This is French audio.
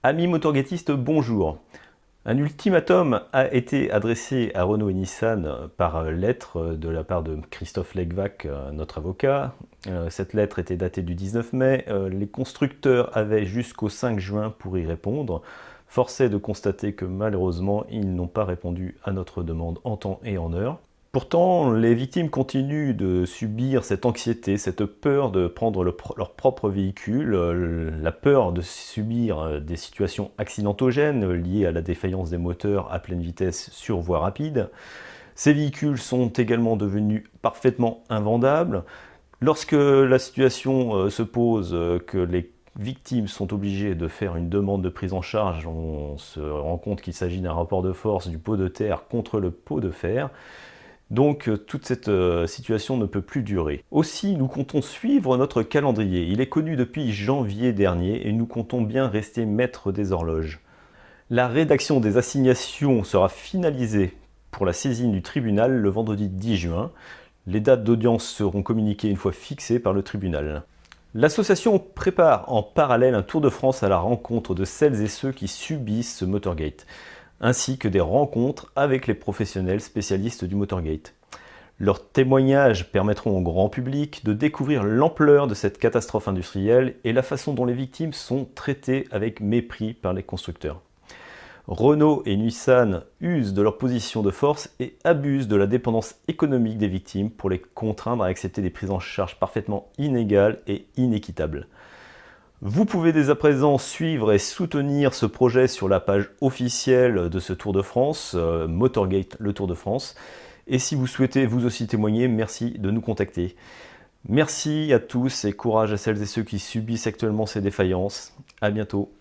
Amis motorgattistes, bonjour. Un ultimatum a été adressé à Renault et Nissan par lettre de la part de Christophe Legvac, notre avocat. Cette lettre était datée du 19 mai. Les constructeurs avaient jusqu'au 5 juin pour y répondre. Force est de constater que malheureusement, ils n'ont pas répondu à notre demande en temps et en heure. Pourtant, les victimes continuent de subir cette anxiété, cette peur de prendre leur propre véhicule, la peur de subir des situations accidentogènes liées à la défaillance des moteurs à pleine vitesse sur voie rapide. Ces véhicules sont également devenus parfaitement invendables. Lorsque la situation se pose, que les victimes sont obligées de faire une demande de prise en charge, on se rend compte qu'il s'agit d'un rapport de force du pot de terre contre le pot de fer. Donc toute cette situation ne peut plus durer. Aussi, nous comptons suivre notre calendrier. Il est connu depuis janvier dernier et nous comptons bien rester maîtres des horloges. La rédaction des assignations sera finalisée pour la saisine du tribunal le vendredi 10 juin. Les dates d'audience seront communiquées une fois fixées par le tribunal. L'association prépare en parallèle un tour de France à la rencontre de celles et ceux qui subissent ce Motorgate, ainsi que des rencontres avec les professionnels spécialistes du Motorgate. Leurs témoignages permettront au grand public de découvrir l'ampleur de cette catastrophe industrielle et la façon dont les victimes sont traitées avec mépris par les constructeurs. Renault et Nissan usent de leur position de force et abusent de la dépendance économique des victimes pour les contraindre à accepter des prises en charge parfaitement inégales et inéquitables. Vous pouvez dès à présent suivre et soutenir ce projet sur la page officielle de ce Tour de France, Motorgate, le Tour de France. Et si vous souhaitez vous aussi témoigner, merci de nous contacter. Merci à tous et courage à celles et ceux qui subissent actuellement ces défaillances. À bientôt.